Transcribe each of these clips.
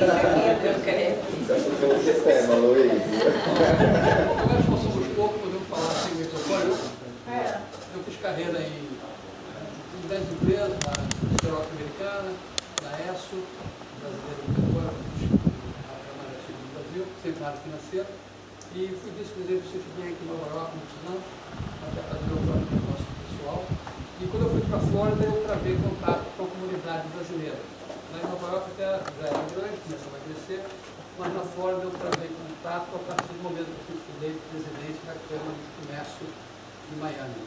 o sistema, Luiz. Agora nós somos poucos, podemos falar assim, microfone. Eu fiz carreira em grandes empresas, na Europa Americana, na ESSO, brasileira educadora, a Câmara do Brasil, sempre na área financeira, e fui vice-presidente do Citibank aqui em Nova York muitos anos, até fazer o meu próprio negócio pessoal. E quando eu fui para a Flórida, eu travei contato com a comunidade brasileira. Lá em Nova York até já era grande, começou a crescer, mas na Flórida eu travei contato a partir do momento que eu fui eleito presidente da Câmara de Comércio de Miami.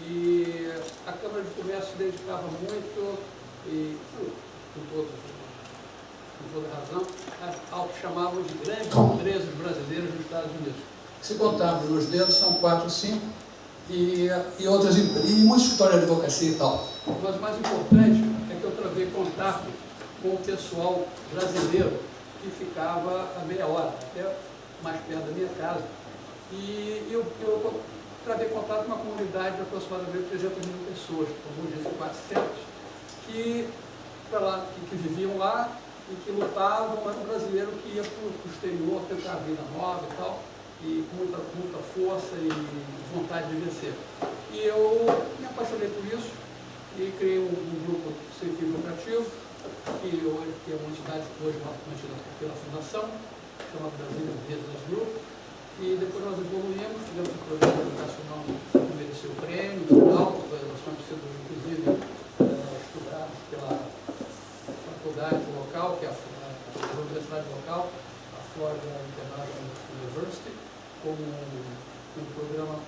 E a Câmara de Comércio se dedicava muito, e com toda razão, ao que chamavam de grandes empresas brasileiras nos Estados Unidos. Se contarmos nos dedos, são 4 ou 5, e outras empresas, e muito escritório de advocacia e tal. Mas o mais importante é que eu travei contato com o pessoal brasileiro que ficava a meia hora, até mais perto da minha casa. E eu travei contato com uma comunidade de aproximadamente 300 mil pessoas, alguns dizem 400, que viviam lá e que lutavam, era um brasileiro que ia para o exterior tentar a vida nova e tal, e com muita força e vontade de vencer. E eu me apaixonei por isso e criei um grupo sem fim lucrativo, que é uma entidade hoje mantida pela Fundação, chamada Brasília Business Group, e depois nós evoluímos, fizemos um projeto educacional que mereceu o prêmio e tal, nós estamos sendo, inclusive, estudados pela faculdade local, que é a universidade local, a Florida International University, como um programa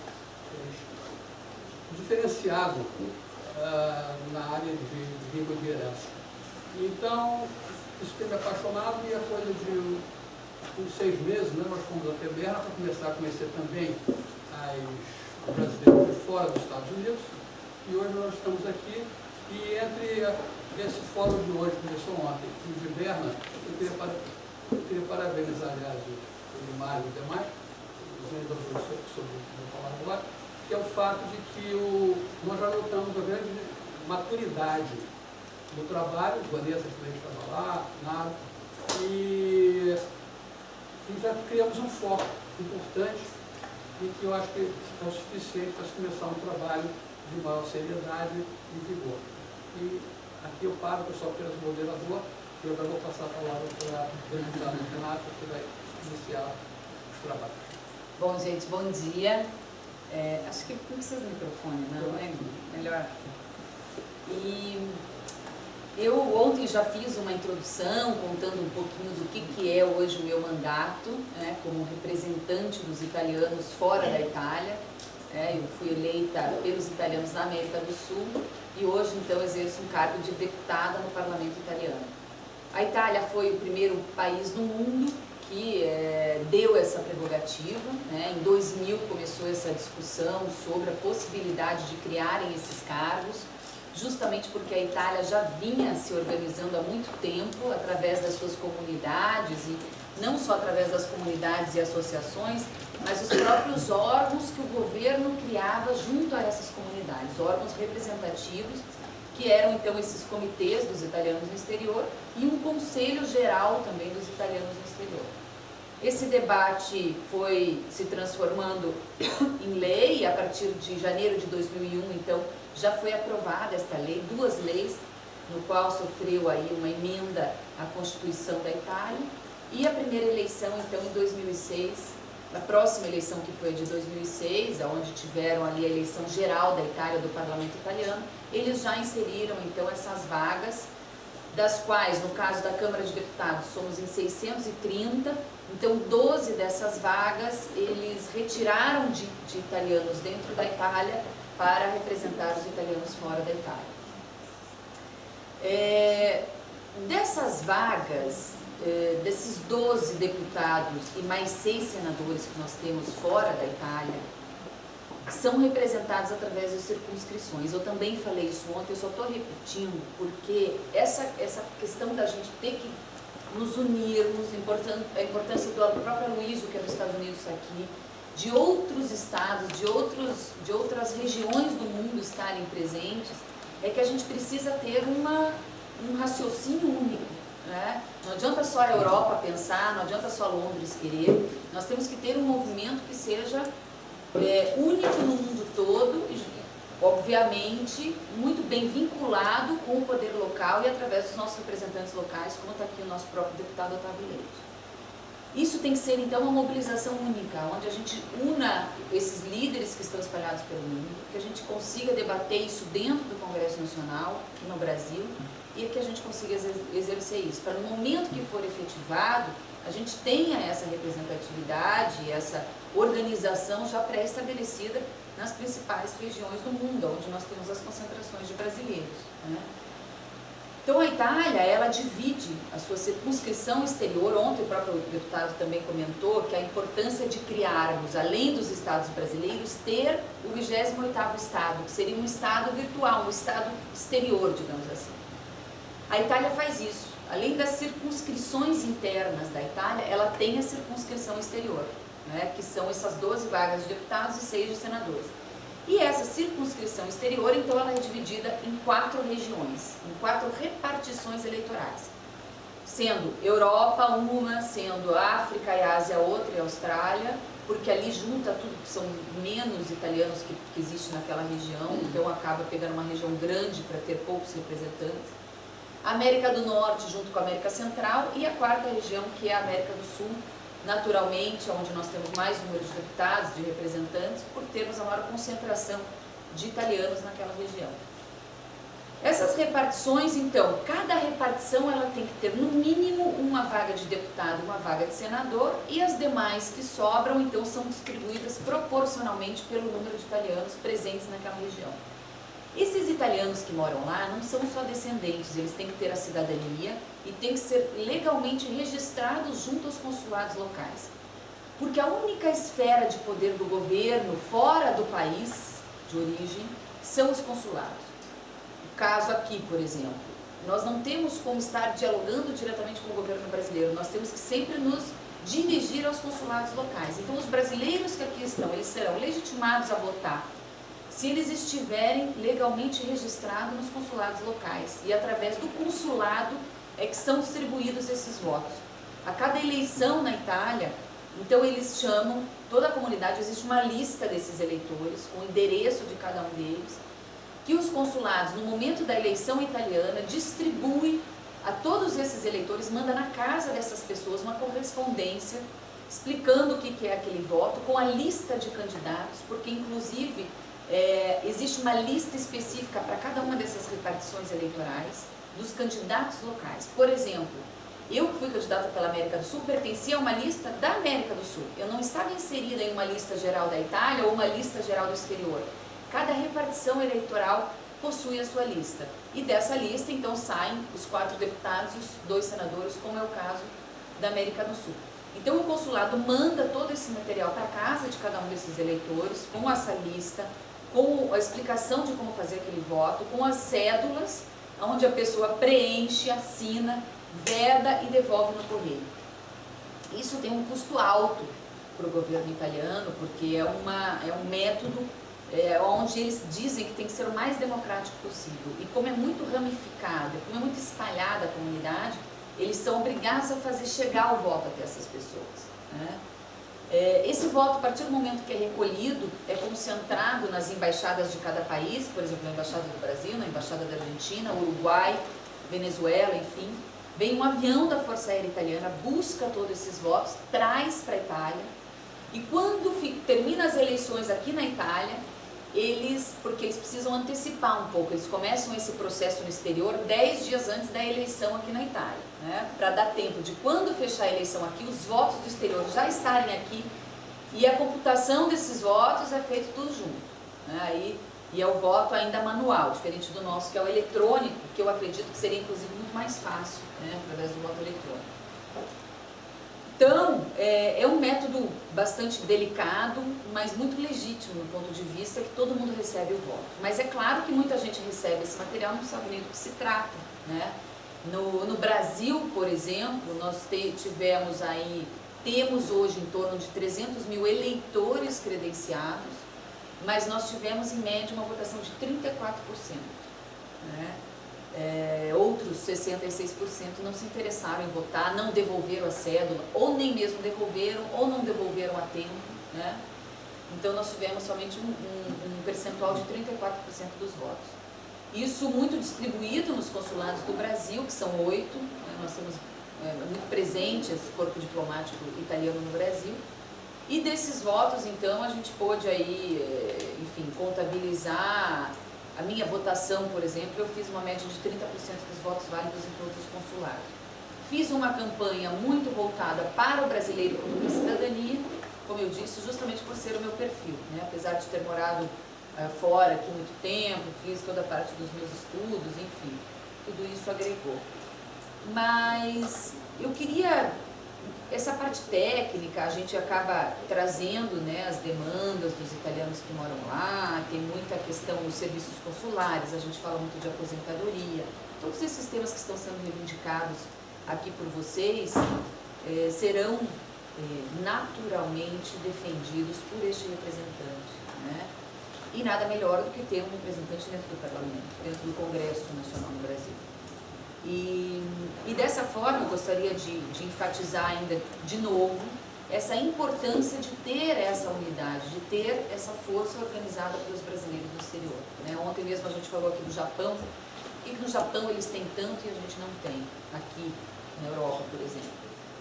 diferenciado na área de língua de herança. Então, isso tem me apaixonado e a coisa de uns 6 meses, né, nós fomos até Berna para começar a conhecer também os brasileiros de fora dos Estados Unidos, e hoje nós estamos aqui, e entre esse fórum de hoje, que começou ontem, e o de Berna, eu queria parabenizar, aliás, o Mário e o demais, os vendedores sobre o que eu vou falar agora, que é o fato de que nós já notamos uma grande maturidade no trabalho, o Vanessa também estava lá, nada, e já criamos um foco importante e que eu acho que é o suficiente para se começar um trabalho de maior seriedade e vigor. E aqui eu paro, eu sou apenas moderador, e eu agora vou passar a palavra para o deputado Renato, que vai iniciar os trabalhos. Bom, gente, bom dia. Acho que não precisa do microfone, não é? Melhor. E eu ontem já fiz uma introdução contando um pouquinho do que é hoje o meu mandato, né, como representante dos italianos fora da Itália. Eu fui eleita pelos italianos na América do Sul e hoje então exerço um cargo de deputada no parlamento italiano. A Itália foi o primeiro país do mundo que deu essa prerrogativa, né? Em 2000 começou essa discussão sobre a possibilidade de criarem esses cargos, justamente porque a Itália já vinha se organizando há muito tempo através das suas comunidades, e não só através das comunidades e associações, mas os próprios órgãos que o governo criava junto a essas comunidades, órgãos representativos, que eram então esses comitês dos italianos no exterior e um conselho geral também dos italianos no exterior. Esse debate foi se transformando em lei, a partir de janeiro de 2001, então, já foi aprovada esta lei, 2 leis, no qual sofreu aí uma emenda à Constituição da Itália, e a primeira eleição, então, em 2006, a próxima eleição, que foi de 2006, onde tiveram ali a eleição geral da Itália, do parlamento italiano, eles já inseriram, então, essas vagas, das quais, no caso da Câmara de Deputados, somos em 630, então 12 dessas vagas eles retiraram de italianos dentro da Itália para representar os italianos fora da Itália. Dessas vagas, desses 12 deputados e mais 6 senadores que nós temos fora da Itália, são representados através de circunscrições. Eu também falei isso ontem, eu só estou repetindo, porque essa questão da gente ter que nos unirmos, a importância do próprio Aloysio, que é dos Estados Unidos aqui, de outros estados, de outras regiões do mundo estarem presentes, é que a gente precisa ter um raciocínio único, né? adianta só a Europa pensar, não adianta só Londres querer, nós temos que ter um movimento que seja único no mundo todo, e, obviamente, muito bem vinculado com o poder local e através dos nossos representantes locais, como está aqui o nosso próprio deputado Otávio Leite. Isso tem que ser, então, uma mobilização única, onde a gente una esses líderes que estão espalhados pelo mundo, que a gente consiga debater isso dentro do Congresso Nacional, no Brasil, e que a gente consiga exercer isso, para no momento que for efetivado, a gente tenha essa representatividade, essa organização já pré-estabelecida nas principais regiões do mundo, onde nós temos as concentrações de brasileiros, né? Então a Itália, ela divide a sua circunscrição exterior. Ontem o próprio deputado também comentou que a importância de criarmos, além dos estados brasileiros, ter o 28º estado, que seria um estado virtual, um estado exterior, digamos assim. A Itália faz isso. Além das circunscrições internas da Itália, ela tem a circunscrição exterior, né, que são essas 12 vagas de deputados e 6 de senadores. E essa circunscrição exterior, então, ela é dividida em 4 regiões, em 4 repartições eleitorais. Sendo Europa uma, sendo África e Ásia outra e Austrália, porque ali junta tudo que são menos italianos que existe naquela região, então acaba pegando uma região grande para ter poucos representantes. A América do Norte junto com a América Central e a 4ª região, que é a América do Sul, naturalmente, onde nós temos mais número de deputados, de representantes, por termos a maior concentração de italianos naquela região. Essas repartições, então, cada repartição ela tem que ter no mínimo uma vaga de deputado, uma vaga de senador, e as demais que sobram, então, são distribuídas proporcionalmente pelo número de italianos presentes naquela região. Esses italianos que moram lá não são só descendentes, eles têm que ter a cidadania e têm que ser legalmente registrados junto aos consulados locais. Porque a única esfera de poder do governo fora do país de origem são os consulados. O caso aqui, por exemplo, nós não temos como estar dialogando diretamente com o governo brasileiro, nós temos que sempre nos dirigir aos consulados locais. Então os brasileiros que aqui estão, eles serão legitimados a votar se eles estiverem legalmente registrados nos consulados locais, e através do consulado é que são distribuídos esses votos. A cada eleição na Itália, então eles chamam, toda a comunidade, existe uma lista desses eleitores, com o endereço de cada um deles, que os consulados, no momento da eleição italiana, distribuem a todos esses eleitores, manda na casa dessas pessoas uma correspondência explicando o que é aquele voto, com a lista de candidatos, porque inclusive existe uma lista específica para cada uma dessas repartições eleitorais dos candidatos locais. Por exemplo, eu que fui candidata pela América do Sul, pertencia a uma lista da América do Sul. Eu não estava inserida em uma lista geral da Itália ou uma lista geral do exterior. Cada repartição eleitoral possui a sua lista. E dessa lista, então, saem os 4 deputados e os 2 senadores, como é o caso da América do Sul. Então, o consulado manda todo esse material para casa de cada um desses eleitores, com essa lista, com a explicação de como fazer aquele voto, com as cédulas, onde a pessoa preenche, assina, veda e devolve no correio. Isso tem um custo alto para o governo italiano, porque é um método onde eles dizem que tem que ser o mais democrático possível. E como é muito ramificado, como é muito espalhada a comunidade, eles são obrigados a fazer chegar o voto até essas pessoas, né? Esse voto, a partir do momento que é recolhido, é concentrado nas embaixadas de cada país, por exemplo, na Embaixada do Brasil, na Embaixada da Argentina, Uruguai, Venezuela, enfim. Vem um avião da Força Aérea Italiana, busca todos esses votos, traz para a Itália, e quando termina as eleições aqui na Itália, porque eles precisam antecipar um pouco, eles começam esse processo no exterior 10 dias antes da eleição aqui na Itália, né? Para dar tempo de, quando fechar a eleição aqui, os votos do exterior já estarem aqui, e a computação desses votos é feita tudo junto, né? E é o voto ainda manual, diferente do nosso, que é o eletrônico, que eu acredito que seria inclusive muito mais fácil, né? Através do voto eletrônico. Então, é um método bastante delicado, mas muito legítimo do ponto de vista que todo mundo recebe o voto. Mas é claro que muita gente recebe esse material e não sabe nem do que se trata, né? No Brasil, por exemplo, nós temos hoje em torno de 300 mil eleitores credenciados, mas nós tivemos em média uma votação de 34%, né? outros 66% não se interessaram em votar, não devolveram a cédula, ou nem mesmo devolveram, ou não devolveram a tempo, né? Então nós tivemos somente um percentual de 34% dos votos. Isso muito distribuído nos consulados do Brasil, que são 8, né? Nós temos muito presente esse corpo diplomático italiano no Brasil. E desses votos, então, a gente pôde aí, enfim, contabilizar. A minha votação, por exemplo, eu fiz uma média de 30% dos votos válidos em todos os consulados. Fiz uma campanha muito voltada para o brasileiro como para a cidadania, como eu disse, justamente por ser o meu perfil, né? Apesar de ter morado fora aqui muito tempo, fiz toda a parte dos meus estudos, enfim, tudo isso agregou. Mas eu queria, essa parte técnica, a gente acaba trazendo, né, as demandas dos italianos que moram lá, tem muita questão nos serviços consulares, a gente fala muito de aposentadoria, todos esses temas que estão sendo reivindicados aqui por vocês serão naturalmente defendidos por este representante, né? E nada melhor do que ter um representante dentro do Parlamento, dentro do Congresso Nacional no Brasil. E dessa forma eu gostaria de enfatizar ainda de novo essa importância de ter essa unidade, de ter essa força organizada pelos brasileiros no exterior, né? Ontem mesmo a gente falou aqui do Japão. Por que no Japão eles têm tanto e a gente não tem aqui na Europa, por exemplo?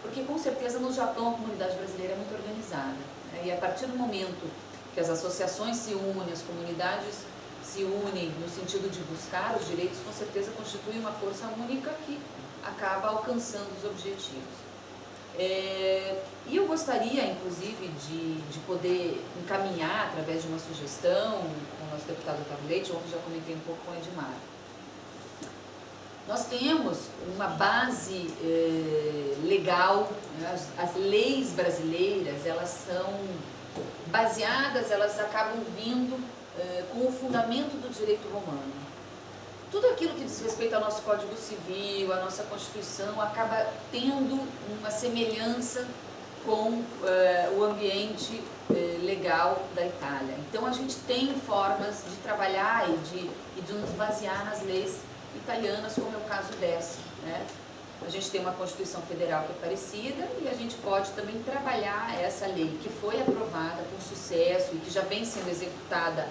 Porque com certeza no Japão a comunidade brasileira é muito organizada, né? E a partir do momento que as associações se unem, as comunidades se unem no sentido de buscar os direitos, com certeza constitui uma força única que acaba alcançando os objetivos. E eu gostaria, inclusive, de poder encaminhar, através de uma sugestão, com o nosso deputado Otávio Leite, ontem já comentei um pouco com o Edmar. Nós temos uma base legal, né? As leis brasileiras, elas são baseadas, elas acabam vindo com o fundamento do direito romano. Tudo aquilo que diz respeito ao nosso Código Civil, à nossa Constituição, acaba tendo uma semelhança com o ambiente legal da Itália. Então a gente tem formas de trabalhar e de nos basear nas leis italianas, como é o caso dessa, né? A gente tem uma Constituição Federal que é parecida e a gente pode também trabalhar essa lei que foi aprovada com sucesso e que já vem sendo executada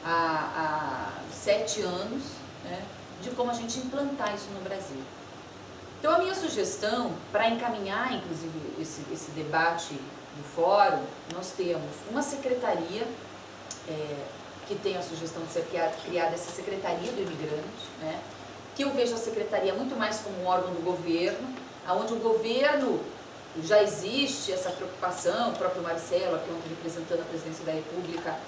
há 7 anos, né, de como a gente implantar isso no Brasil. Então a minha sugestão, para encaminhar inclusive esse debate do fórum, nós temos uma secretaria, que tem a sugestão de ser criada essa Secretaria do Imigrante, né, que eu vejo a secretaria muito mais como um órgão do governo, onde o governo já existe essa preocupação. O próprio Marcelo, aqui ontem representando a presidência da República,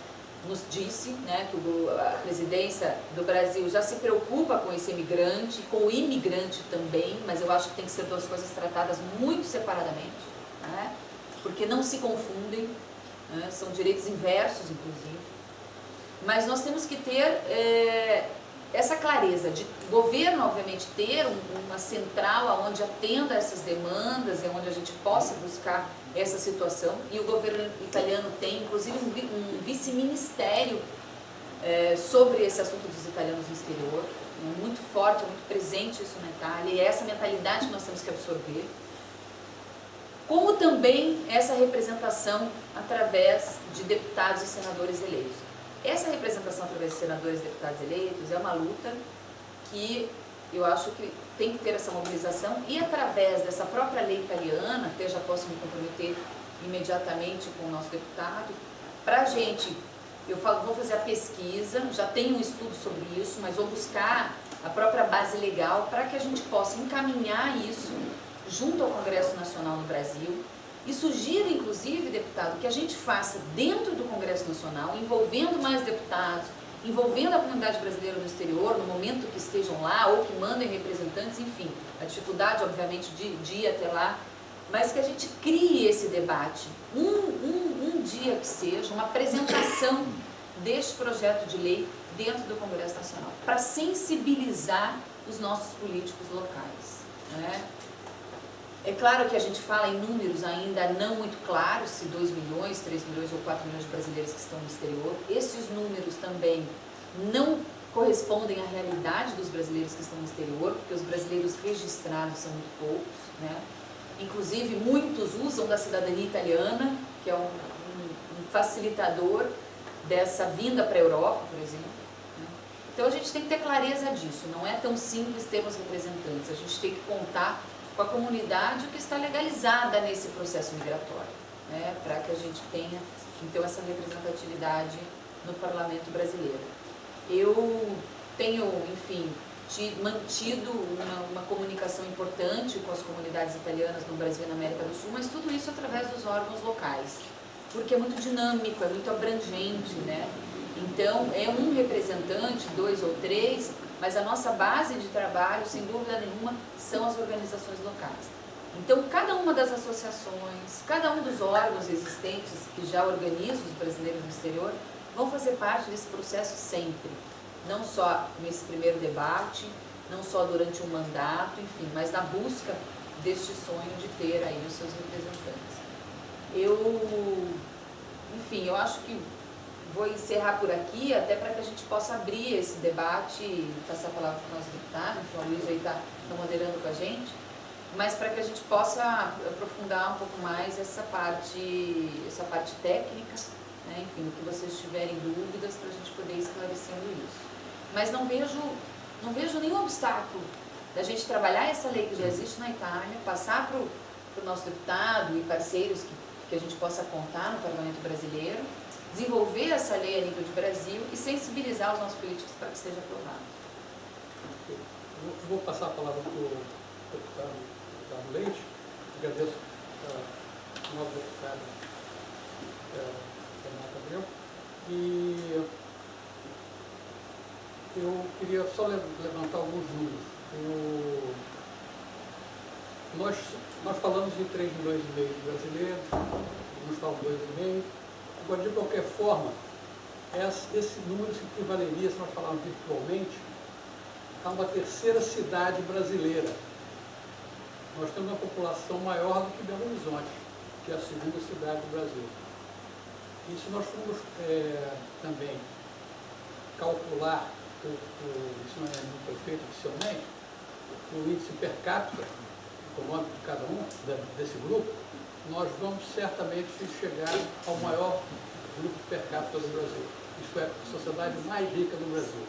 nos disse, né, que a presidência do Brasil já se preocupa com esse imigrante, com o imigrante também, mas eu acho que tem que ser duas coisas tratadas muito separadamente, né, porque não se confundem, né, são direitos inversos, inclusive. Mas nós temos que ter essa clareza de o governo, obviamente, ter uma central onde atenda essas demandas e onde a gente possa buscar essa situação. E o governo italiano tem, inclusive, um vice-ministério sobre esse assunto dos italianos no exterior. É muito forte, é muito presente isso na Itália, e é essa mentalidade que nós temos que absorver. Como também essa representação através de deputados e senadores eleitos. Essa representação através de senadores e deputados eleitos é uma luta que eu acho que tem que ter essa mobilização, e através dessa própria lei italiana, até já posso me comprometer imediatamente com o nosso deputado, para a gente, vou fazer a pesquisa, já tenho um estudo sobre isso, mas vou buscar a própria base legal para que a gente possa encaminhar isso junto ao Congresso Nacional no Brasil. E sugiro, inclusive, deputado, que a gente faça dentro do Congresso Nacional, envolvendo mais deputados, envolvendo a comunidade brasileira no exterior, no momento que estejam lá, ou que mandem representantes, enfim, a dificuldade, obviamente, de ir até lá, mas que a gente crie esse debate, um dia que seja, uma apresentação deste projeto de lei dentro do Congresso Nacional, para sensibilizar os nossos políticos locais, né? É claro que a gente fala em números ainda não muito claros, se 2 milhões, 3 milhões ou 4 milhões de brasileiros que estão no exterior. Esses números também não correspondem à realidade dos brasileiros que estão no exterior, porque os brasileiros registrados são muito poucos, né? Inclusive, muitos usam da cidadania italiana, que é um facilitador dessa vinda para a Europa, por exemplo. Né? Então, a gente tem que ter clareza disso. Não é tão simples termos representantes. A gente tem que contar com a comunidade que está legalizada nesse processo migratório, né? Para que a gente tenha, então, essa representatividade no parlamento brasileiro. Eu tenho, enfim, mantido uma comunicação importante com as comunidades italianas no Brasil e na América do Sul, mas tudo isso através dos órgãos locais, porque é muito dinâmico, é muito abrangente, né? Então, é um representante, 2 ou 3, mas a nossa base de trabalho, sem dúvida nenhuma, são as organizações locais. Então, cada uma das associações, cada um dos órgãos existentes que já organizam os brasileiros no exterior, vão fazer parte desse processo sempre. Não só nesse primeiro debate, não só durante um mandato, enfim, mas na busca deste sonho de ter aí os seus representantes. Enfim, eu acho que vou encerrar por aqui, até para que a gente possa abrir esse debate e passar a palavra para o nosso deputado, enfim, o Luiz aí está moderando com a gente, mas para que a gente possa aprofundar um pouco mais essa parte técnica, né, enfim, no que vocês tiverem dúvidas, para a gente poder ir esclarecendo isso. Mas não vejo nenhum obstáculo da gente trabalhar essa lei que já existe na Itália, passar para o nosso deputado e parceiros que a gente possa contar no Parlamento Brasileiro, desenvolver essa lei a nível de Brasil e sensibilizar os nossos políticos para que seja aprovado. Eu vou passar a palavra para o deputado Leite. Agradeço a nossa deputada Renata Abreu. E eu queria só levantar alguns números. Nós falamos em 3,5 milhões de brasileiros, alguns falam 2,5. Agora, de qualquer forma, esse número se equivaleria, se nós falarmos virtualmente, a uma terceira cidade brasileira. Nós temos uma população maior do que Belo Horizonte, que é a segunda cidade do Brasil. E se nós formos também calcular, isso não foi feito oficialmente, o índice per capita econômico de cada um desse grupo, nós vamos certamente chegar ao maior grupo per capita do Brasil. Isto é, a sociedade mais rica do Brasil.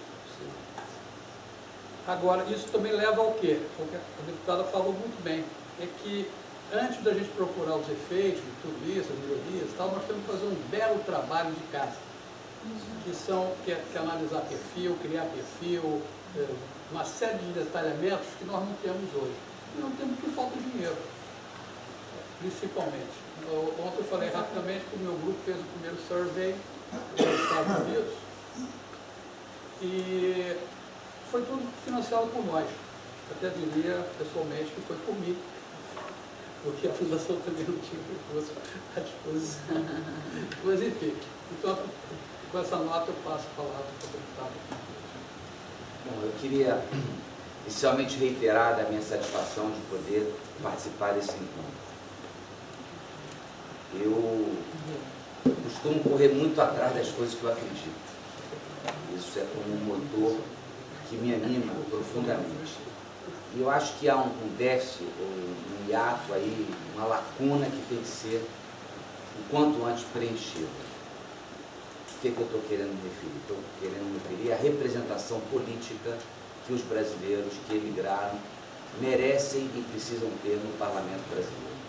Agora, isso também leva ao quê? O que a deputada falou muito bem, é que antes da gente procurar os efeitos de tudo isso, as melhorias e tal, nós temos que fazer um belo trabalho de casa, que é analisar perfil, criar perfil, uma série de detalhamentos que nós não temos hoje. E não temos porque falta dinheiro, principalmente. Ontem eu falei rapidamente que o meu grupo fez o primeiro survey nos Estados Unidos e foi tudo financiado por nós. Até diria pessoalmente que foi comigo, porque a fundação também não tinha recurso à disposição. Mas enfim, então com essa nota eu passo a palavra para o deputado. Bom, eu queria inicialmente reiterar a minha satisfação de poder participar desse encontro. Eu costumo correr muito atrás das coisas que eu acredito. Isso é como um motor que me anima profundamente. E eu acho que há um déficit, um hiato aí, uma lacuna que tem que ser o quanto antes preenchida. O que eu estou querendo me referir? Estou querendo me referir à representação política que os brasileiros que emigraram merecem e precisam ter no parlamento brasileiro.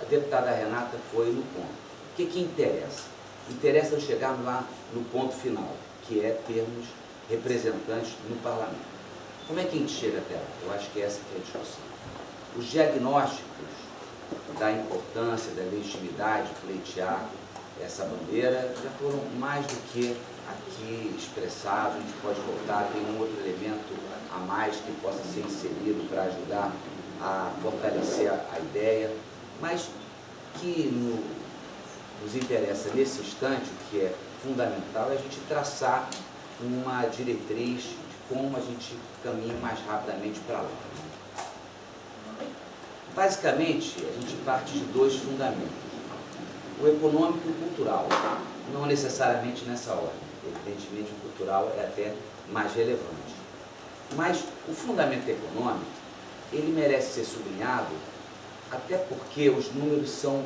A deputada Renata foi no ponto. O que interessa? Interessa chegarmos lá no ponto final, que é termos representantes no parlamento. Como é que a gente chega até lá? Eu acho que essa que é a discussão. Os diagnósticos da importância, da legitimidade de pleitear essa bandeira já foram mais do que aqui expressados. A gente pode voltar, tem um outro elemento a mais que possa ser inserido para ajudar a fortalecer a ideia, mas que nos interessa nesse instante, o que é fundamental, é a gente traçar uma diretriz de como a gente caminha mais rapidamente para lá. Basicamente, a gente parte de dois fundamentos. O econômico e o cultural, não necessariamente nessa ordem. Evidentemente, o cultural é até mais relevante. Mas o fundamento econômico, ele merece ser sublinhado, até porque os números são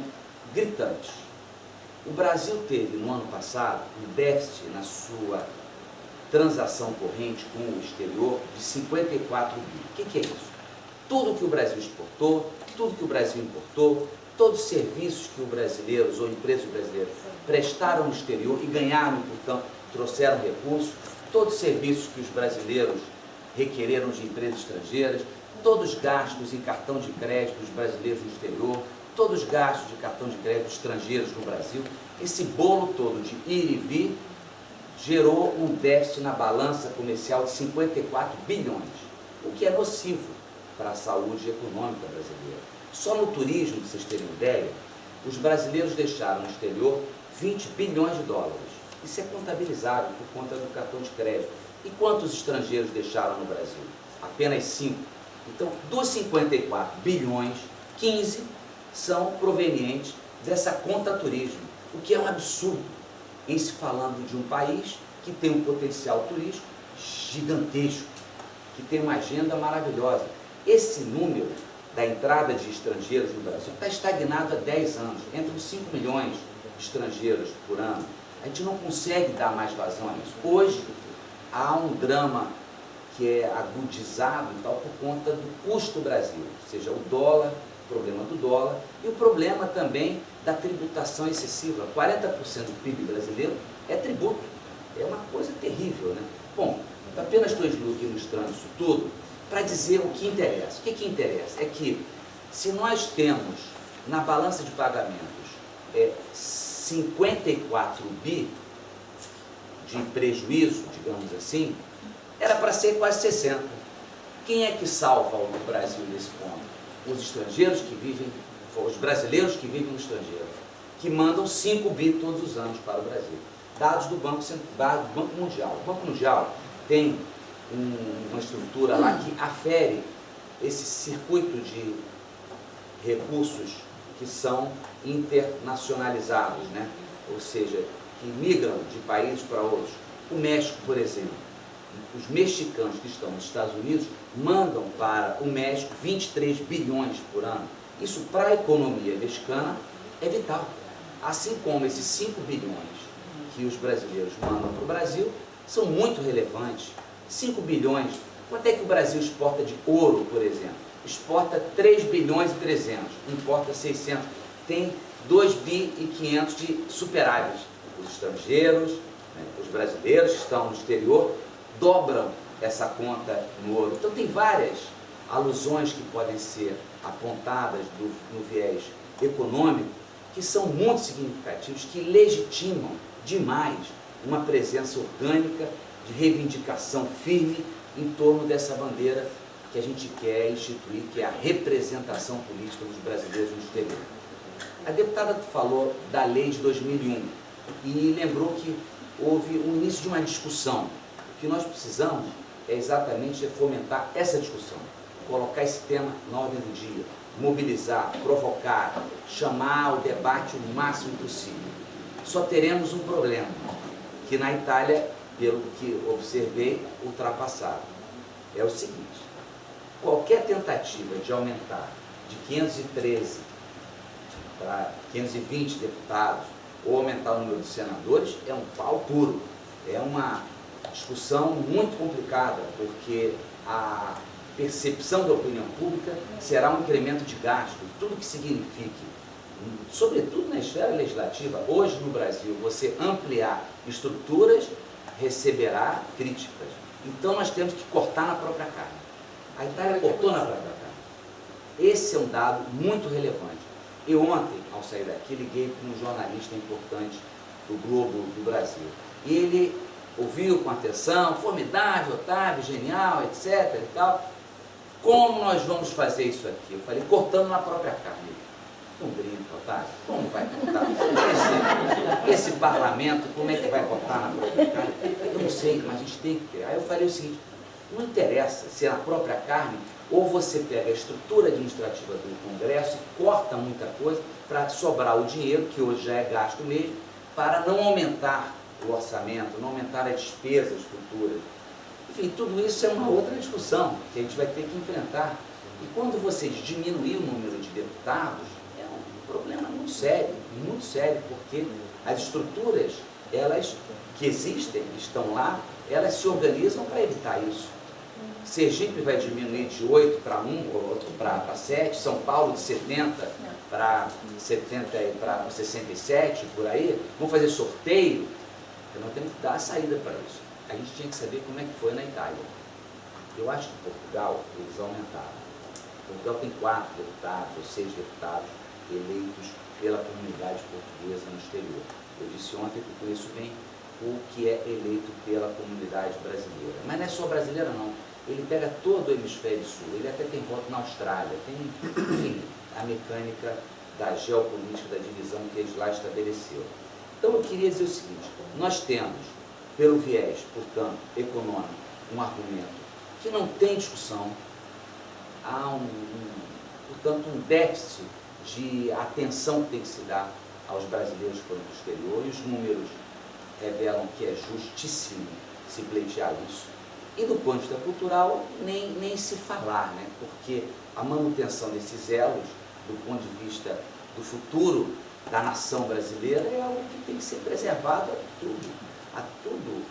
gritantes. O Brasil teve, no ano passado, um déficit na sua transação corrente com o exterior de 54 bi. O que é isso? Tudo que o Brasil exportou, tudo que o Brasil importou, todos os serviços que os brasileiros ou empresas brasileiras prestaram no exterior e ganharam, portanto, trouxeram recursos, todos os serviços que os brasileiros requereram de empresas estrangeiras, todos os gastos em cartão de crédito dos brasileiros no exterior, todos os gastos de cartão de crédito estrangeiros no Brasil, esse bolo todo de ir e vir gerou um déficit na balança comercial de 54 bilhões, o que é nocivo para a saúde econômica brasileira. Só no turismo, para vocês terem ideia, os brasileiros deixaram no exterior 20 bilhões de dólares. Isso é contabilizado por conta do cartão de crédito. E quantos estrangeiros deixaram no Brasil? Apenas 5. Então, dos 54 bilhões, 15 são provenientes dessa conta turismo, o que é um absurdo, em se falando de um país que tem um potencial turístico gigantesco, que tem uma agenda maravilhosa. Esse número da entrada de estrangeiros no Brasil está estagnado há 10 anos, entre os 5 milhões de estrangeiros por ano. A gente não consegue dar mais vazão a isso. Hoje, há um drama que é agudizado e tal, por conta do custo Brasil, ou seja, o dólar, o problema do dólar e o problema também da tributação excessiva. 40% do PIB brasileiro é tributo. É uma coisa terrível, né? Bom, apenas estou ilustrando isso tudo para dizer o que interessa. O que interessa é que, se nós temos na balança de pagamentos 54 bi de prejuízo, digamos assim, era para ser quase 60. Quem é que salva o Brasil nesse ponto? Os estrangeiros que vivem, os brasileiros que vivem no estrangeiro, que mandam 5 bi todos os anos para o Brasil. Dados do Banco Mundial. O Banco Mundial tem uma estrutura lá que afere esse circuito de recursos que são internacionalizados, né? Ou seja, que migram de países para outros. O México, por exemplo, os mexicanos que estão nos Estados Unidos mandam para o México 23 bilhões por ano. Isso, para a economia mexicana, é vital. Assim como esses 5 bilhões que os brasileiros mandam para o Brasil são muito relevantes. 5 bilhões. Quanto é que o Brasil exporta de ouro, por exemplo? Exporta 3 bilhões e 300, importa 600. Tem 2 bi e 500 de superávit. Os estrangeiros, né, os brasileiros que estão no exterior, dobram essa conta no ouro. Então tem várias alusões que podem ser apontadas no viés econômico, que são muito significativos, que legitimam demais uma presença orgânica de reivindicação firme em torno dessa bandeira que a gente quer instituir, que é a representação política dos brasileiros no exterior. A deputada falou da lei de 2001 e lembrou que houve um início de uma discussão. O que nós precisamos é exatamente fomentar essa discussão, colocar esse tema na ordem do dia, mobilizar, provocar, chamar ao debate o máximo possível. Só teremos um problema, que na Itália, pelo que observei, ultrapassaram. É o seguinte: qualquer tentativa de aumentar de 513 para 520 deputados ou aumentar o número de senadores é um pau puro. É uma discussão muito complicada, porque a percepção da opinião pública será um incremento de gasto, tudo que signifique, sobretudo na esfera legislativa. Hoje no Brasil, você ampliar estruturas receberá críticas. Então nós temos que cortar na própria carne. A Itália cortou na própria carne. Esse é um dado muito relevante. Eu ontem, ao sair daqui, liguei para um jornalista importante do Globo do Brasil. E ele ouviu com atenção: formidável, Otávio, genial, etc. e tal. Como nós vamos fazer isso aqui? Eu falei: cortando na própria carne. Não brinca, Otávio. Como vai cortar? Esse parlamento, como é que vai cortar na própria carne? Eu não sei, mas a gente tem que criar. Aí eu falei o seguinte: não interessa se é na própria carne, ou você pega a estrutura administrativa do Congresso e corta muita coisa para sobrar o dinheiro, que hoje já é gasto mesmo, para não aumentar o orçamento, não aumentar as despesas futuras. Enfim, tudo isso é uma outra discussão que a gente vai ter que enfrentar. E quando você diminuir o número de deputados, é um problema muito sério, porque as estruturas, elas que existem, estão lá, elas se organizam para evitar isso. Sergipe vai diminuir de 8 para 1, ou outro para 7, São Paulo de 70 para 67, por aí. Vamos fazer sorteio, então nós temos que dar a saída para isso. A gente tinha que saber como é que foi na Itália. Eu acho que em Portugal eles aumentaram. Portugal tem 4 deputados ou 6 deputados eleitos pela comunidade portuguesa no exterior. Eu disse ontem que eu conheço bem o que é eleito pela comunidade brasileira. Mas não é só brasileira, não. Ele pega todo o hemisfério sul, ele até tem voto na Austrália, tem, enfim, a mecânica da geopolítica, da divisão que eles lá estabeleceram. Então eu queria dizer o seguinte, nós temos, pelo viés, portanto, econômico, um argumento que não tem discussão, há portanto, um déficit de atenção que tem que se dar aos brasileiros pelo exterior, e os números revelam que é justíssimo se pleitear isso. E do ponto de vista cultural, nem se falar, né? Porque a manutenção desses elos, do ponto de vista do futuro da nação brasileira, é algo que tem que ser preservado a tudo,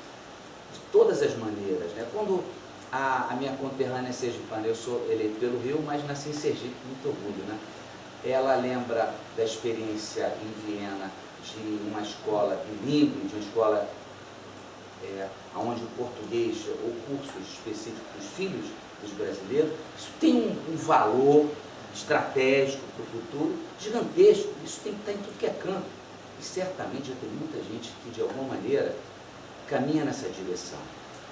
de todas as maneiras, né? Quando a minha conterrânea sergipana, eu sou eleito pelo Rio, mas nasci em Sergipe, com muito orgulho, né? Ela lembra da experiência em Viena de uma escola bilíngue, de uma escola onde o português, ou cursos específicos dos filhos dos brasileiros, isso tem um valor estratégico para o futuro gigantesco. Isso tem que estar em tudo que é canto. E certamente já tem muita gente que, de alguma maneira, caminha nessa direção.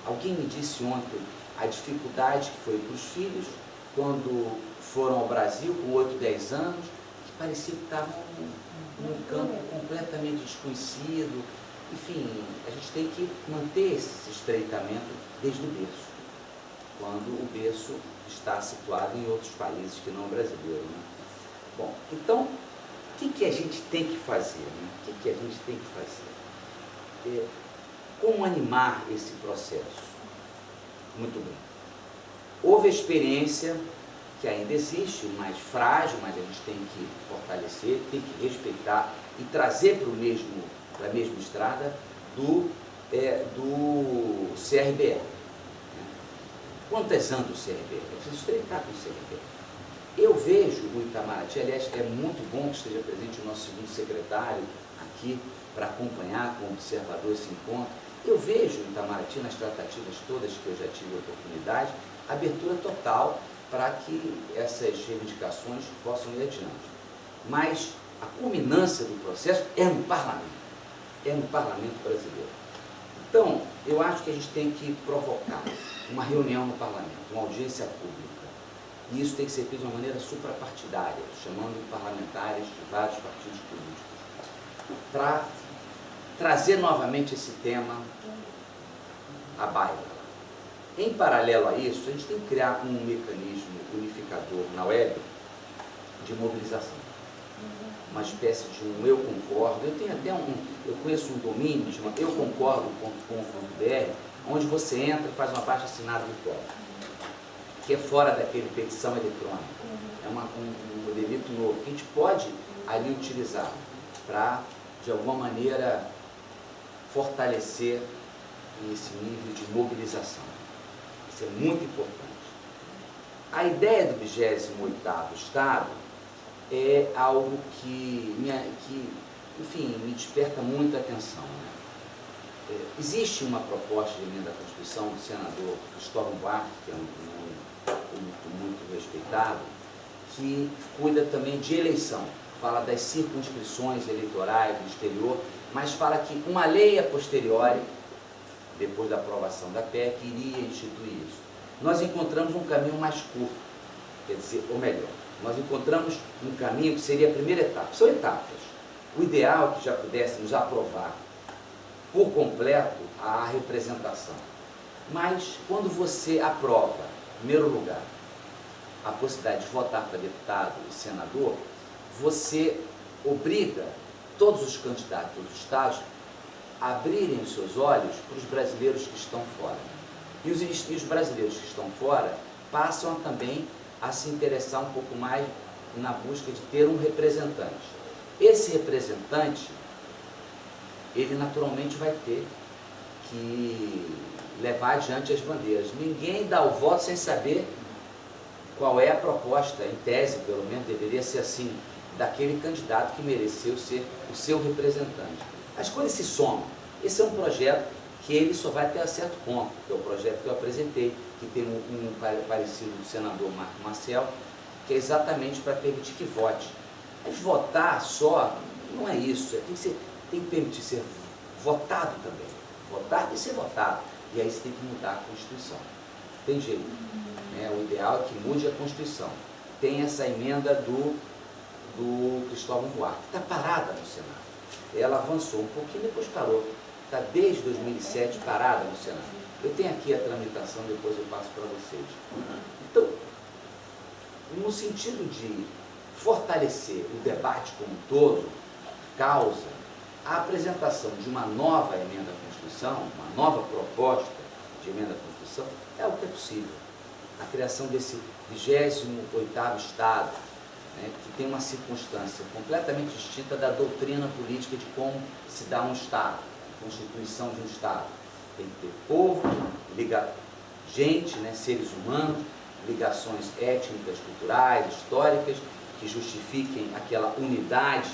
Alguém me disse ontem a dificuldade que foi para os filhos quando foram ao Brasil com 8, 10 anos, que parecia que estavam num campo completamente desconhecido. Enfim, a gente tem que manter esse estreitamento desde o berço, quando o berço está situado em outros países que não o brasileiro, né? Bom, então, o que a gente tem que fazer, né? O que a gente tem que fazer? Como animar esse processo? Muito bem. Houve a experiência que ainda existe, mais frágil, mas a gente tem que fortalecer, tem que respeitar e trazer para a mesma estrada do CRBE. Quantas anos o CRBE? É preciso estreitar com o CRBE. Eu vejo o Itamaraty, aliás, é muito bom que esteja presente o nosso segundo secretário aqui para acompanhar com o observador esse encontro. Eu vejo o Itamaraty, nas tratativas todas que eu já tive a oportunidade, abertura total para que essas reivindicações possam ir adiante. Mas a culminância do processo é no parlamento brasileiro. Então, eu acho que a gente tem que provocar uma reunião no parlamento, uma audiência pública, e isso tem que ser feito de uma maneira suprapartidária, chamando parlamentares de vários partidos políticos, para trazer novamente esse tema à baila. Em paralelo a isso, a gente tem que criar um mecanismo unificador na web de mobilização. Uma espécie de um eu concordo. Eu tenho até eu conheço um domínio chamado euconcordo.com.br, onde você entra e faz uma baixa assinada virtual, que é fora daquele petição eletrônica. É um modelito novo que a gente pode ali utilizar para, de alguma maneira, fortalecer esse nível de mobilização. Isso é muito importante. A ideia do 28º Estado é algo que enfim, me desperta muita atenção, né? Existe uma proposta de emenda à Constituição do senador Cristóvão Buarque, que é um nome público muito respeitado, que cuida também de eleição, fala das circunscrições eleitorais do exterior, mas fala que uma lei a posteriori, depois da aprovação da PEC, iria instituir isso. Nós encontramos um caminho mais curto, quer dizer, ou melhor, nós encontramos um caminho que seria a primeira etapa. São etapas. O ideal é que já pudéssemos aprovar por completo a representação. Mas, quando você aprova, em primeiro lugar, a possibilidade de votar para deputado e senador, você obriga todos os candidatos dos estados abrirem os seus olhos para os brasileiros que estão fora. E os brasileiros que estão fora passam também a se interessar um pouco mais na busca de ter um representante. Esse representante, ele naturalmente vai ter que levar adiante as bandeiras. Ninguém dá o voto sem saber qual é a proposta, em tese, pelo menos, deveria ser assim, daquele candidato que mereceu ser o seu representante. As coisas se somam. Esse é um projeto que ele só vai ter a certo ponto, que é o projeto que eu apresentei, que tem um parecido do senador Marco Marcel, que é exatamente para permitir que vote. Mas votar só não é isso, tem que permitir ser votado também. Votar e ser votado. E aí você tem que mudar a Constituição. Tem jeito. Né? O ideal é que mude a Constituição. Tem essa emenda do Cristóvão Buarque, que está parada no Senado. Ela avançou um pouquinho, depois parou. Está desde 2007 parada no Senado. Eu tenho aqui a tramitação, depois eu passo para vocês. Então, no sentido de fortalecer o debate como um todo, causa a apresentação de uma nova emenda à Constituição, uma nova proposta de emenda à Constituição, é o que é possível. A criação desse 28º Estado, né, que tem uma circunstância completamente distinta da doutrina política de como se dá um Estado, a constituição de um Estado. Tem que ter povo, gente, né, seres humanos, ligações étnicas, culturais, históricas, que justifiquem aquela unidade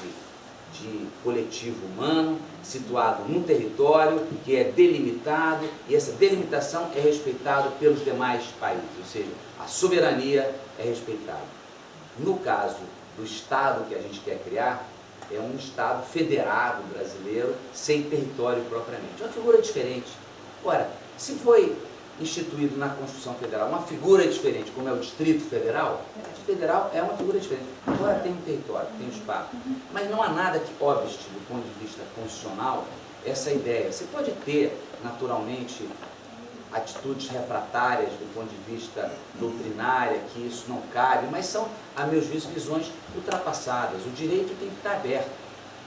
de coletivo humano, situado num território que é delimitado, e essa delimitação é respeitada pelos demais países, ou seja, a soberania é respeitada. No caso do Estado que a gente quer criar, é um Estado federado brasileiro, sem território propriamente. É uma figura diferente. Ora, se foi instituído na Constituição Federal uma figura diferente, como é o Distrito Federal, o federal é uma figura diferente. Agora tem um território, tem um espaço. Mas não há nada que obste, do ponto de vista constitucional, essa ideia. Você pode ter, naturalmente, atitudes refratárias do ponto de vista doutrinário, que isso não cabe, mas são, a meus juízos, visões ultrapassadas. O direito tem que estar aberto,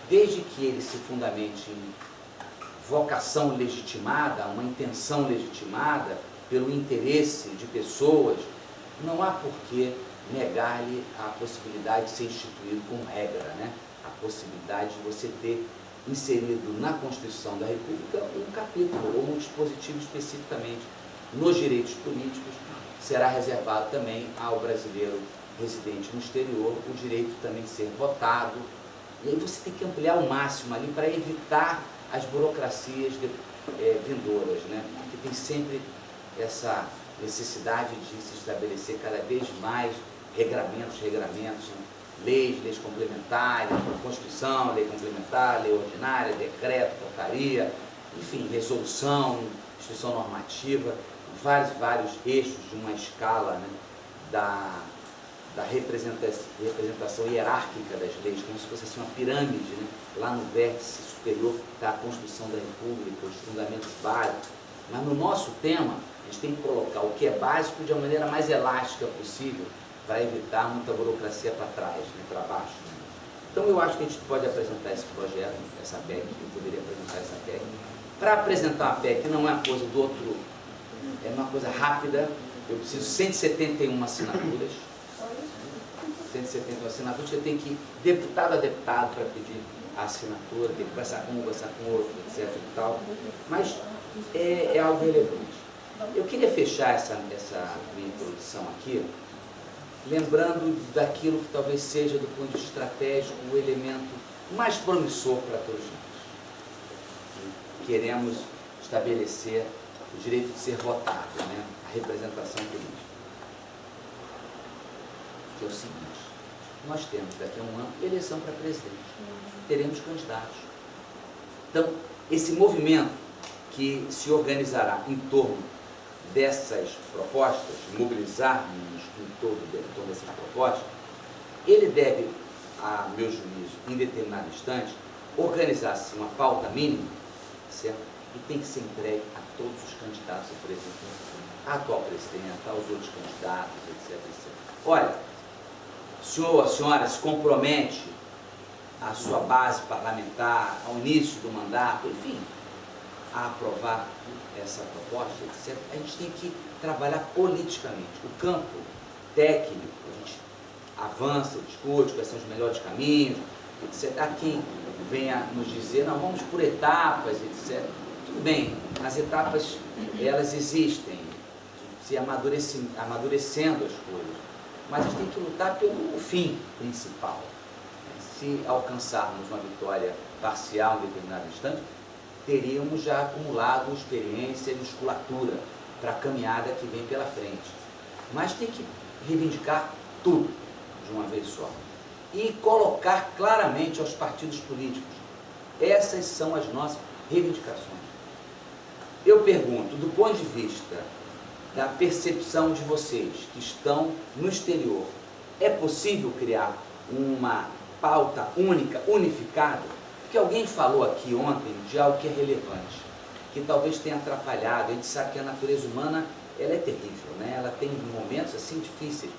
desde que ele se fundamente em vocação legitimada, uma intenção legitimada pelo interesse de pessoas, não há por que negar-lhe a possibilidade de ser instituído como regra, né? A possibilidade de você ter inserido na Constituição da República um capítulo ou um dispositivo especificamente nos direitos políticos, será reservado também ao brasileiro residente no exterior o direito também de ser votado. E aí você tem que ampliar ao máximo ali para evitar as burocracias vindouras, né? Porque tem sempre essa necessidade de se estabelecer cada vez mais regramentos, né? Leis complementares, Constituição, lei complementar, lei ordinária, decreto, portaria, enfim, resolução, instituição normativa, vários eixos de uma escala, né, da representação hierárquica das leis, como se fosse assim, uma pirâmide, né? Lá no vértice superior está a Constituição da República, os fundamentos básicos. Mas no nosso tema, a gente tem que colocar o que é básico de uma maneira mais elástica possível, para evitar muita burocracia para trás, né, para baixo. Né? Então eu acho que a gente pode apresentar esse projeto, essa PEC, eu poderia apresentar essa PEC. Para apresentar uma PEC não é uma coisa do outro, é uma coisa rápida, eu preciso 171 assinaturas. 171 assinaturas, você tem que ir deputado a deputado para pedir a assinatura, tem que conversar com um, conversar com outro, etc. E tal. Mas é algo relevante. Eu queria fechar essa minha introdução aqui, lembrando daquilo que talvez seja, do ponto de vista estratégico, o elemento mais promissor para todos nós. Queremos estabelecer o direito de ser votado, né? A representação política. Que é o seguinte, nós temos daqui a um ano eleição para presidente, teremos candidatos. Então, esse movimento que se organizará em torno dessas propostas, mobilizarmos em torno dessas propostas, ele deve, a meu juízo, em determinado instante, organizar-se uma pauta mínima, certo? E tem que ser entregue a todos os candidatos a presidente, a atual presidente, aos outros candidatos, etc, etc. Olha, o senhor ou a senhora se compromete à sua base parlamentar, ao início do mandato, enfim, a aprovar essa proposta, etc., a gente tem que trabalhar politicamente. O campo técnico, a gente avança, discute quais são os melhores caminhos, etc. Há quem venha nos dizer, não, vamos por etapas, etc. Tudo bem, as etapas, elas existem, se amadurecendo as coisas, mas a gente tem que lutar pelo fim principal. Se alcançarmos uma vitória parcial em determinado instante, teríamos já acumulado experiência e musculatura para a caminhada que vem pela frente. Mas tem que reivindicar tudo de uma vez só e colocar claramente aos partidos políticos. Essas são as nossas reivindicações. Eu pergunto, do ponto de vista da percepção de vocês que estão no exterior, é possível criar uma pauta única, unificada? Porque alguém falou aqui ontem de algo que é relevante, que talvez tenha atrapalhado. A gente sabe que a natureza humana, ela é terrível, né? Ela tem momentos assim difíceis,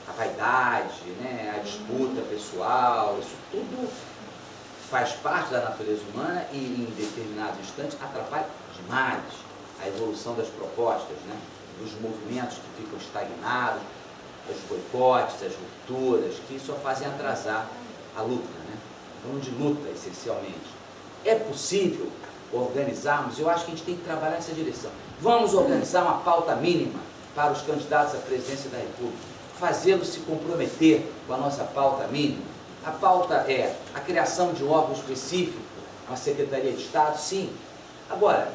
a vaidade, né? A disputa pessoal, isso tudo faz parte da natureza humana e em determinados instantes atrapalha demais a evolução das propostas, né? Dos movimentos que ficam estagnados, os boicotes, as rupturas, que só fazem atrasar a luta, né? Falando de luta, essencialmente. É possível organizarmos? Eu acho que a gente tem que trabalhar nessa direção. Vamos organizar uma pauta mínima para os candidatos à presidência da República, fazê-los se comprometer com a nossa pauta mínima. A pauta é a criação de um órgão específico, uma Secretaria de Estado, sim. Agora,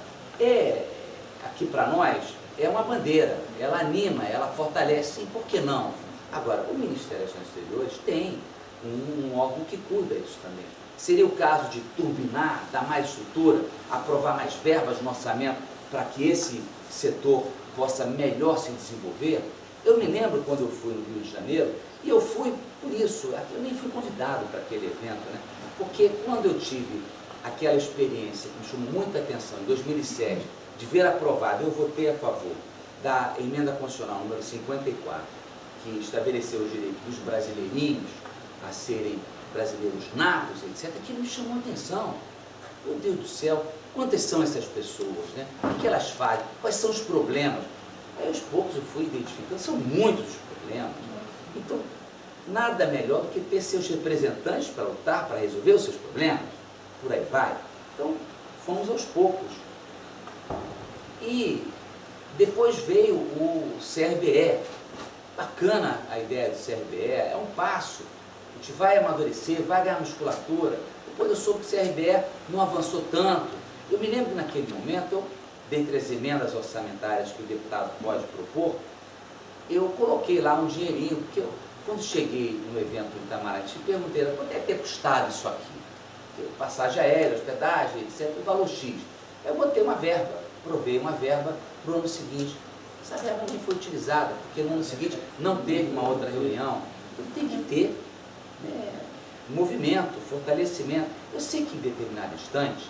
aqui para nós, é uma bandeira, ela anima, ela fortalece, sim, por que não? Agora, o Ministério das Relações Exteriores tem um órgão que cuida disso também. Seria o caso de turbinar, dar mais estrutura, aprovar mais verbas no orçamento para que esse setor possa melhor se desenvolver? Eu me lembro quando eu fui no Rio de Janeiro, e eu fui por isso, eu nem fui convidado para aquele evento, né? Porque quando eu tive aquela experiência que me chamou muita atenção, em 2007, de ver aprovado, eu votei a favor da emenda constitucional número 54, que estabeleceu o direito dos brasileirinhos a serem brasileiros natos, etc., aquilo me chamou a atenção. Meu Deus do céu, quantas são essas pessoas, né? O que elas fazem? Quais são os problemas? Aí aos poucos eu fui identificando, são muitos os problemas. Então, nada melhor do que ter seus representantes para lutar, para resolver os seus problemas. Por aí vai. Então, fomos aos poucos. E depois veio o CRBE. Bacana a ideia do CRBE, é um passo. A gente vai amadurecer, vai ganhar musculatura. Depois eu soube que o CRBE não avançou tanto. Eu me lembro que naquele momento, dentre as emendas orçamentárias que o deputado pode propor, eu coloquei lá um dinheirinho, porque quando cheguei no evento do Itamaraty, perguntei, quanto é que ter custado isso aqui? Passagem aérea, hospedagem, etc., o valor X. Eu botei uma verba, provei uma verba para o ano seguinte. Essa verba não foi utilizada, porque no ano seguinte não teve uma outra reunião. Então tem que ter, né, movimento, fortalecimento. Eu sei que em determinado instante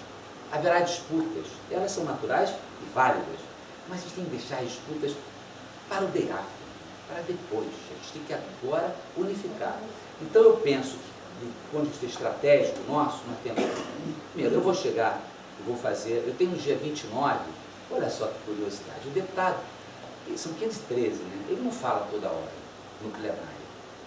haverá disputas, elas são naturais e válidas, mas a gente tem que deixar as disputas para o day after, para depois. A gente tem que agora unificar. Então eu penso que, do ponto de vista estratégico nosso, nós temos, primeiro, eu vou chegar, eu tenho no dia 29, olha só que curiosidade, o deputado, são 15h13, né? Ele não fala toda hora no plenário.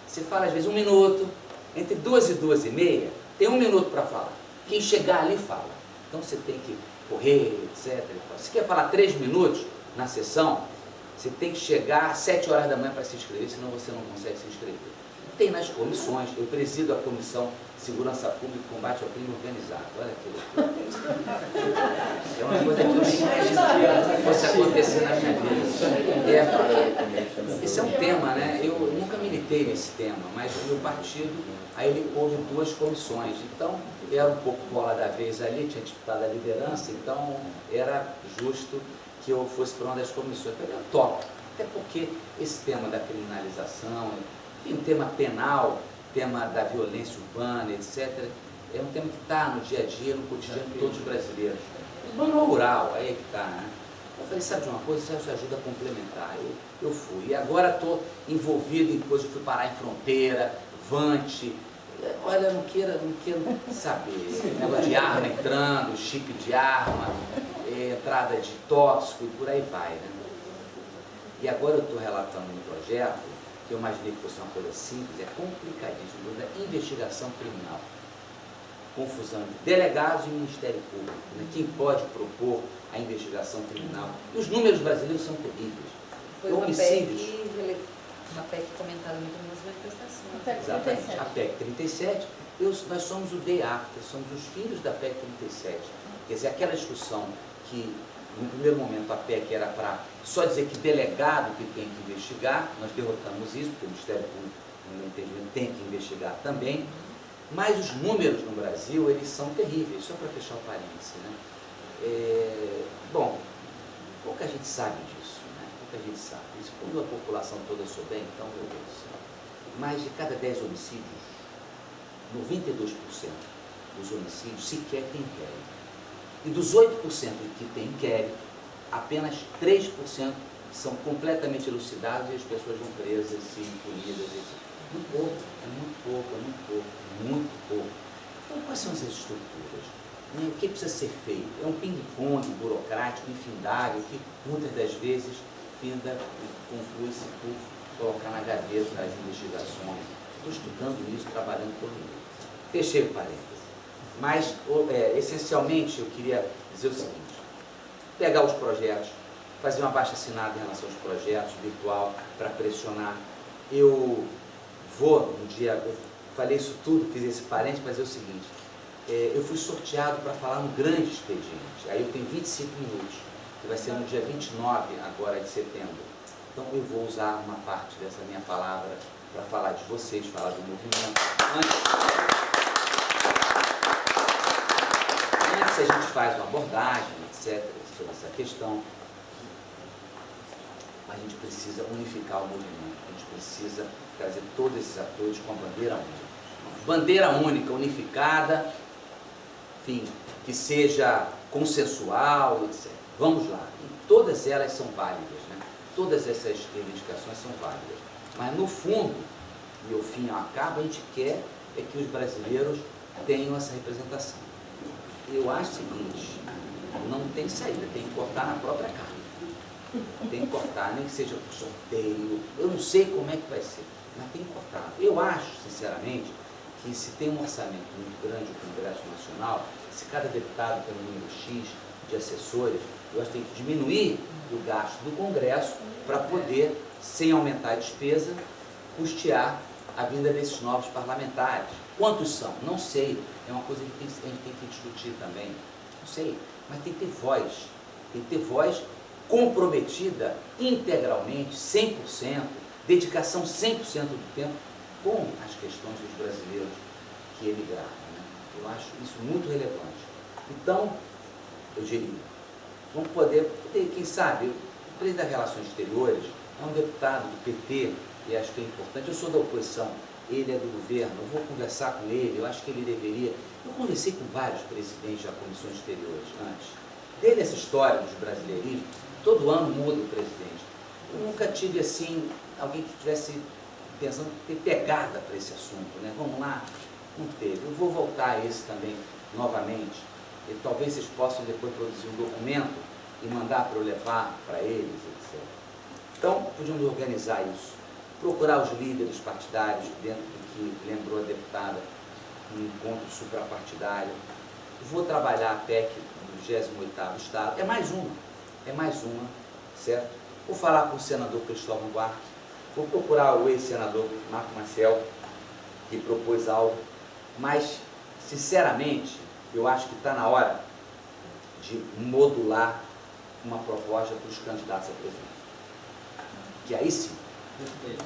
Você fala às vezes 1 minuto, entre 2 e 2h30, tem 1 minuto para falar. Quem chegar ali fala. Então você tem que correr, etc. Se quer falar 3 minutos na sessão, você tem que chegar às 7 horas da manhã para se inscrever, senão você não consegue se inscrever. Tem nas comissões, eu presido a Comissão de Segurança Pública e Combate ao Crime Organizado. Olha que loucura. É uma coisa que eu nem imagino que fosse acontecer na minha vida. Esse é um tema, né? Eu nunca militei nesse tema, mas o meu partido, aí ele houve 2 comissões. Então, era um pouco bola da vez ali, tinha disputado a liderança, então era justo que eu fosse para uma das comissões. Eu topo, até porque esse tema da criminalização, enfim, o tema penal, tema da violência urbana, etc., é um tema que está no dia a dia, no cotidiano de todos os brasileiros. Urbano rural, aí é que está, né? Eu falei, sabe de uma coisa, isso ajuda a complementar. Eu fui. E agora estou envolvido em coisas, fui parar em Fronteira, Vante, Olha, eu não quero saber. Negócio de arma entrando, chip de arma, entrada de tóxico e por aí vai, né? E agora eu estou relatando um projeto que eu imaginei que fosse uma coisa simples, é complicadíssimo, da investigação criminal. Confusão entre delegados e Ministério Público, né? Quem pode propor a investigação criminal? E os números brasileiros são terríveis. Foi uma PEC comentada muito nas manifestações. Exatamente, a PEC 37, nós somos o day after, somos os filhos da PEC 37. Quer dizer, aquela discussão que, no primeiro momento, a PEC era para só dizer que delegado que tem que investigar, nós derrotamos isso, porque o Ministério Público, no meu entendimento, tem que investigar também, mas os números no Brasil, eles são terríveis, só para fechar o parêntese, né? Bom, pouca gente sabe disso, né? Pouca gente sabe. Isso, quando a população toda souber, então, meu Deus do céu. Mais de cada 10 homicídios, 92% dos homicídios sequer tem inquérito. E dos 8% que tem inquérito, apenas 3% são completamente elucidados e as pessoas vão presas e punidas. Muito pouco, é muito pouco, é muito pouco, muito pouco. Então, quais são essas estruturas? O que precisa ser feito? É um ping-pong burocrático, infindável, que muitas das vezes finda e conclui-se por colocar na gaveta das investigações. Estou estudando isso, trabalhando por mim. Fechei o parênteses. Mas, essencialmente, eu queria dizer o seguinte: pegar os projetos, fazer uma abaixo-assinada em relação aos projetos, virtual, para pressionar. Eu vou, no dia, eu falei isso tudo, fiz esse parênteses, mas é o seguinte: eu fui sorteado para falar no grande expediente. Aí eu tenho 25 minutos, que vai ser no dia 29 agora de setembro. Então eu vou usar uma parte dessa minha palavra para falar de vocês, falar do movimento. Antes a gente faz uma abordagem, etc., sobre essa questão, a gente precisa unificar o movimento, a gente precisa trazer todos esses atores com a bandeira única. Bandeira única, unificada, enfim, que seja consensual, etc. Vamos lá. E todas elas são válidas, né? Todas essas reivindicações são válidas. Mas, no fundo, e o fim ao cabo, a gente quer é que os brasileiros tenham essa representação. Eu acho o seguinte: não tem saída, tem que cortar na própria carne. Tem que cortar, nem que seja por sorteio. Eu não sei como é que vai ser, mas tem que cortar. Eu acho, sinceramente, que se tem um orçamento muito grande do Congresso Nacional, se cada deputado tem um número X de assessores, eu acho que tem que diminuir o gasto do Congresso para poder, sem aumentar a despesa, custear a vinda desses novos parlamentares. Quantos são? Não sei. É uma coisa que a gente tem que discutir também. Não sei. Mas tem que ter voz. Tem que ter voz comprometida integralmente, 100%, dedicação 100% do tempo com as questões dos brasileiros que emigraram, né? Eu acho isso muito relevante. Então, eu diria, vamos poder, quem sabe, o presidente das Relações Exteriores é um deputado do PT, e acho que é importante. Eu sou da oposição, ele é do governo, eu vou conversar com ele, eu acho que ele deveria. Eu conversei com vários presidentes da Comissões Exteriores antes. Desde essa história dos brasileirismos, todo ano muda o presidente. Eu nunca tive, assim, alguém que tivesse pensando em ter pegada para esse assunto, né? Vamos lá, não teve. Eu vou voltar a esse também novamente, e talvez vocês possam depois produzir um documento e mandar para eu levar para eles, etc. Então, podíamos organizar isso, procurar os líderes partidários, dentro do que lembrou a deputada, um encontro suprapartidário. Vou trabalhar a PEC do 28º Estado, é mais uma, certo? Vou falar com o senador Cristóvão Buarque, vou procurar o ex-senador Marco Maciel, que propôs algo, mas, sinceramente, eu acho que está na hora de modular uma proposta para os candidatos a presidente. Que aí sim.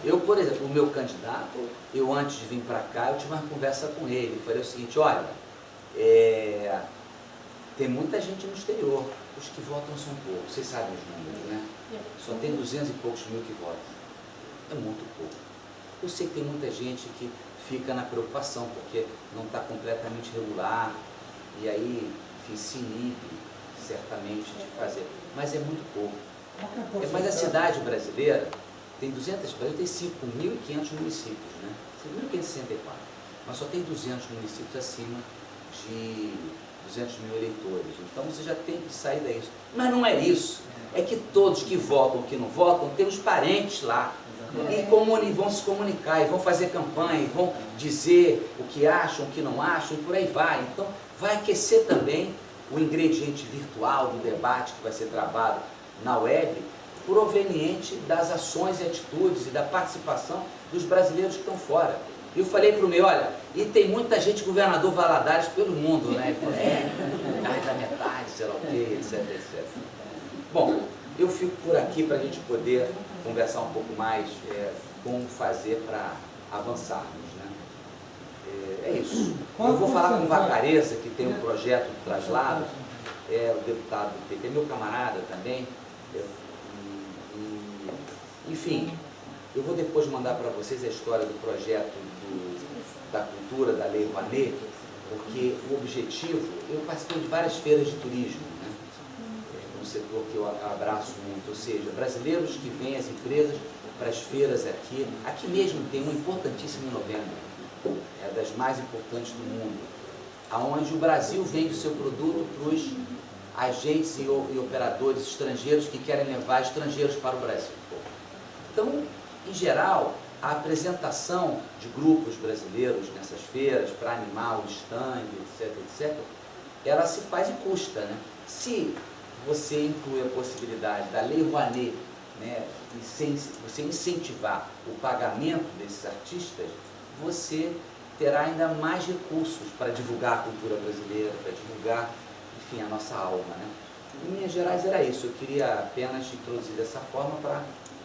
Eu, por exemplo, o meu candidato, eu antes de vir para cá, eu tive uma conversa com ele, falei o seguinte: olha, tem muita gente no exterior, os que votam são poucos, vocês sabem os números, né? Só tem 200 e poucos mil que votam. É muito pouco. Eu sei que tem muita gente que fica na preocupação, porque não está completamente regular, e aí, enfim, se inibe, certamente, de fazer. Mas é muito pouco. Mas a cidade brasileira tem 5.500 municípios, né? 5.564. mas só tem 200 municípios acima de 200 mil eleitores. Então você já tem que sair daí. Mas não é isso. É que todos que votam, que não votam, temos parentes lá. E vão se comunicar, e vão fazer campanha, e vão dizer o que acham, o que não acham, e por aí vai. Então vai aquecer também o ingrediente virtual do debate que vai ser travado na web, proveniente das ações e atitudes e da participação dos brasileiros que estão fora. E eu falei para o meu, olha, e tem muita gente, governador Valadares pelo mundo, né? Ele falou, mais da metade, sei lá o quê, etc, etc. Bom, eu fico por aqui para a gente poder conversar um pouco mais como fazer para avançarmos, né? É isso. Eu vou falar com o Vacareza, que tem um projeto de traslado, o deputado do PT, meu camarada também. Enfim, eu vou depois mandar para vocês a história do projeto da cultura, da Lei Rouanet, porque o objetivo, eu participei de várias feiras de turismo, né? Um setor que eu abraço muito, ou seja, brasileiros que vêm, as empresas, para as feiras aqui. Aqui mesmo tem uma importantíssima em novembro, é das mais importantes do mundo, aonde o Brasil vende o seu produto para os agentes e operadores estrangeiros que querem levar estrangeiros para o Brasil. Então, em geral, a apresentação de grupos brasileiros nessas feiras para animar o stand, etc, etc, ela se faz e custa, né? Se você inclui a possibilidade da Lei Rouanet, né, você incentivar o pagamento desses artistas, você terá ainda mais recursos para divulgar a cultura brasileira, para divulgar, enfim, a nossa alma, né? Em Minas Gerais era isso, eu queria apenas introduzir dessa forma para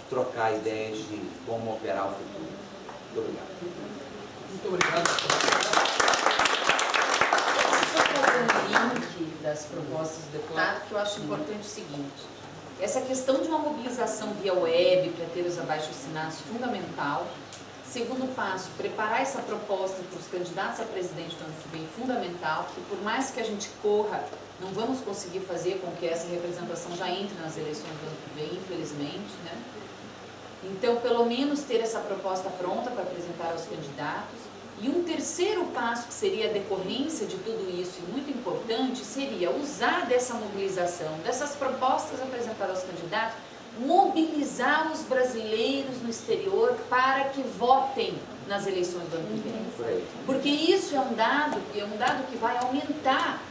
trocar ideias de como operar o futuro. Muito obrigado. Muito obrigado. Só trazer um link das propostas do deputado, que eu acho importante o seguinte. Essa questão de uma mobilização via web para ter os abaixo-assinados fundamental. Segundo passo, preparar essa proposta para os candidatos a presidente do ano que vem fundamental, porque por mais que a gente corra, não vamos conseguir fazer com que essa representação já entre nas eleições do ano que vem, infelizmente, né? Então, pelo menos ter essa proposta pronta para apresentar aos candidatos. E um terceiro passo, que seria a decorrência de tudo isso, e muito importante, seria usar dessa mobilização, dessas propostas apresentadas aos candidatos, mobilizar os brasileiros no exterior para que votem nas eleições do ano que vem. Porque isso é um dado que vai aumentar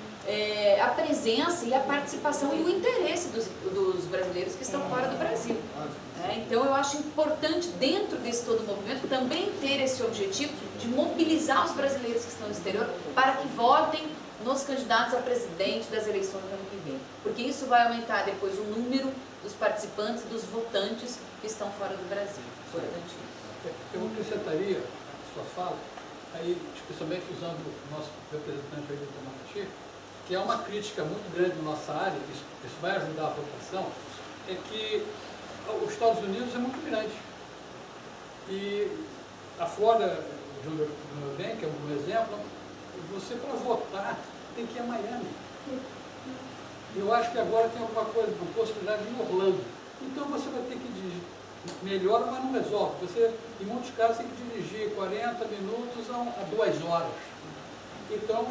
a presença e a participação e o interesse dos brasileiros que estão fora do Brasil. Então eu acho importante, dentro desse todo movimento, também ter esse objetivo de mobilizar os brasileiros que estão no exterior para que votem nos candidatos a presidente das eleições do ano que vem. Porque isso vai aumentar depois o número dos participantes, dos votantes que estão fora do Brasil. Importante isso. Eu acrescentaria a sua fala, aí, especialmente usando o nosso representante aí do Itamaraty, que é uma crítica muito grande na nossa área, isso vai ajudar a votação, é que os Estados Unidos é muito grande. E a Flórida, de onde eu venho, que é um bom exemplo, você para votar tem que ir a Miami. Eu acho que agora tem alguma coisa, uma possibilidade em Orlando. Então você vai ter que dirigir. Melhora, mas não resolve. Você, em muitos casos, tem que dirigir 40 minutos a 2 horas. Então,